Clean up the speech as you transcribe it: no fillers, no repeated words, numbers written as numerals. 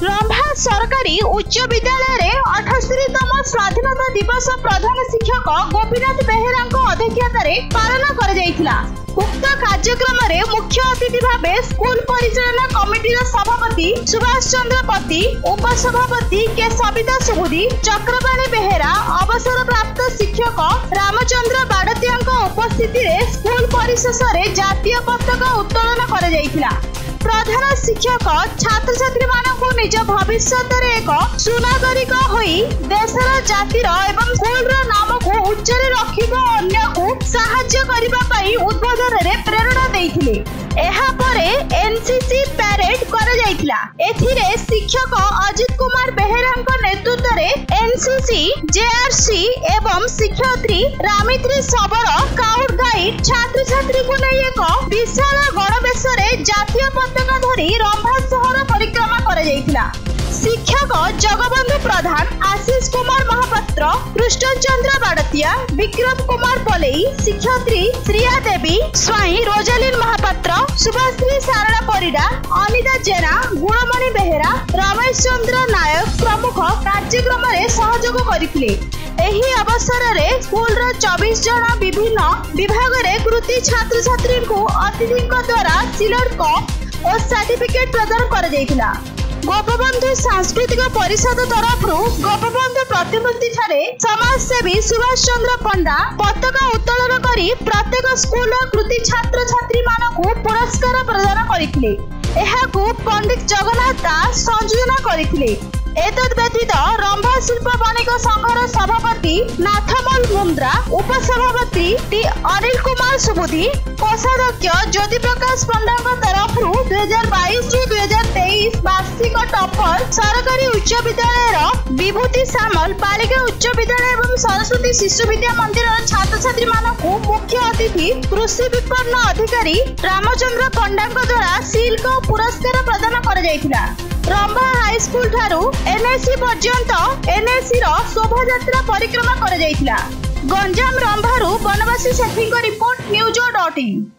रंभा सरकारी उच्च विद्यालय 78तम स्वाधीनता दिवस प्रधान शिक्षक गोपीनाथ बेहेरा अध्यक्षतार पालन कर उक्त कार्यक्रम में मुख्य अतिथि भाव स्कूल परिचालना कमिटी सभापति सुभाष चंद्र पति, उपसभापति के सविता सुबुदी, चक्रपाणी बेहेरा, अवसर प्राप्त शिक्षक रामचंद्र बाड़तिया उपस्थिति में स्कूल परिसर में जातीय पताका उत्तोलन कर प्रधान शिक्षक छात्र छात्री मानक निज भविष्य एक सुनागरिक होई देशर जातिर एवं स्कूल नाम को उच्चरे रखिबा अन्य को सहाय्य करिबा पई उद्बोधन रे प्रेरणा देइथिले। एहा परे एनसीसी पैरेड कर जाइथिला। एथिरे शिक्षक अजित कुमार बेहेरा नेतृत्व रे एनसीसी, जेआरसी एवं शिक्षयित्री रामित्री सबल स्काउट गाइड छात्र छात्री को नै एक विशाल गणवेश रे जातीय पताका धरी रंभा शहर परिक्रमा कर जाइथिला। शिक्षक जगबंधु प्रधान, आशीष कुमार महापात्र, कृष्णचंद्र बाड़तिया, विक्रम कुमार पलेई, शिक्षयित्री श्रिया देवी स्वाई, रोजालीन महापात्र, सुभाश्री सारणा परिडा, अनिता जेना, गुणमणि बेहेरा, रमेश चंद्र नायक प्रमुख कार्यक्रम में सहयोग करथिले। एही अवसर रे स्कूल रो 24 जन विभिन्न विभाग रे कृति छात्र छात्री को अतिथि द्वारा सिल्वर कप और सर्टिफिकेट प्रदान कर जाइथिला। गोपबंधु सांस्कृतिक परिषद तरफ गोपबंधु प्रतिमूर्ति ठारे समाजसेवी सुभाष चंद्र पंडा पताका उत्तोलन करी प्रत्येक स्कूल कृति छात्र छात्री मानकु पुरस्कार प्रदान करथिले। एहाकु पंडित जगन्नाथ दास संयोजन करथिले। एतद व्यतीत रंभा शिल्प बणिक संघर सभापति नाथमल मुंद्रा, उपसभापति टी अनिल कुमार सुबुदी, कोषाध्यक्ष ज्योति प्रकाश पंडा तरफ 2022-2023 वार्षिक टॉपर सरकारी उच्च विद्यालय विभूति सामल, बालिका उच्च विद्यालय एवं सरस्वती शिशु विद्या मंदिर छात्र छात्री मानकु मुख्य अतिथि कृषि विपणन अधिकारी रामचंद्र पंडा द्वारा सिल्क पुरस्कार प्रदान कर जाइथिला। रंभा हाई स्कूल ठारू एनएससी पर्यंत एनएससी रो शोभा यात्रा परिक्रमा कर जाइथिला। गंजाम रंभारू बनवासी सेठी को रिपोर्ट न्यूज.in।